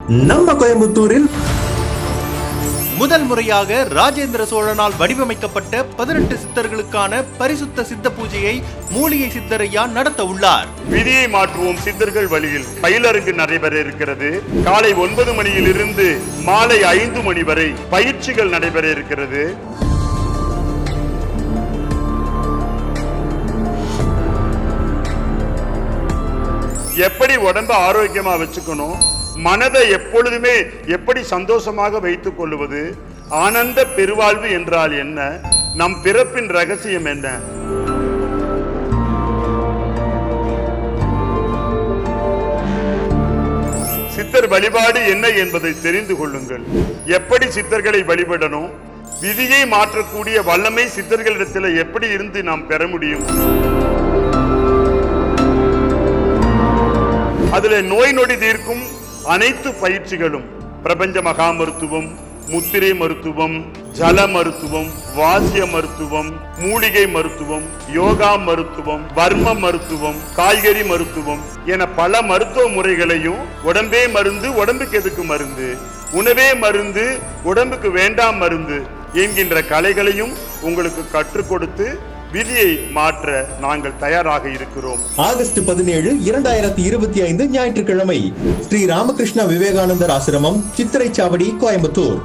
நம்ம கோயம்புத்தூரில் முதல் முறையாக ராஜேந்திர சோழனால் வடிவமைக்கப்பட்ட 18 சித்தர்களுக்கான பரிசுத்த சித்த பூஜையை மூலிகை சித்தரையா நடத்த உள்ளார். விதியை மாற்றுவோம் சித்தர்கள் வழியில் பயிலரங்கு நடைபெற இருக்கிறது. காலை 9 மணியிலிருந்து மாலை 5 மணி வரை பயிற்சிகள் நடைபெற இருக்கிறது. எப்படி உடம்ப ஆரோக்கியமா வச்சுக்கணும், மனதை எப்பொழுதுமே எப்படி சந்தோஷமாக வைத்துக் கொள்வது, ஆனந்த பெருவாழ்வு என்றால் என்ன, நம் பிறப்பின் ரகசியம் என்ன, சித்தர் வழிபாடு என்ன என்பதை தெரிந்து கொள்ளுங்கள். எப்படி சித்தர்களை வழிபடணும், விதியை மாற்றக்கூடிய வல்லமை சித்தர்களிடத்தில் எப்படி இருந்து நாம் பெற முடியும், அதுல நோய் நொடி தீர்க்கும் அனைத்து பயிற்சிகளும், பிரபஞ்ச மகா மருத்துவம், முத்திரை மருத்துவம், ஜல மருத்துவம், வாசிய மருத்துவம், மூலிகை மருத்துவம், யோகா மருத்துவம், வர்ம மருத்துவம், காய்கறி மருத்துவம் என பல மருத்துவ முறைகளையும், உடம்பே மருந்து உடம்புக்கு எதுக்கு மருந்து, உணவே மருந்து உடம்புக்கு வேண்டாம் மருந்து என்கின்ற கலைகளையும் உங்களுக்கு கற்றுக் கொடுத்து விதியை மாற்ற நாங்கள் தயாராக இருக்கிறோம். ஆகஸ்ட் 17, 2025 ஞாயிற்றுக்கிழமை ஸ்ரீ ராமகிருஷ்ண விவேகானந்தர் ஆசிரமம், சித்திரைச்சாவடி, கோயம்புத்தூர்.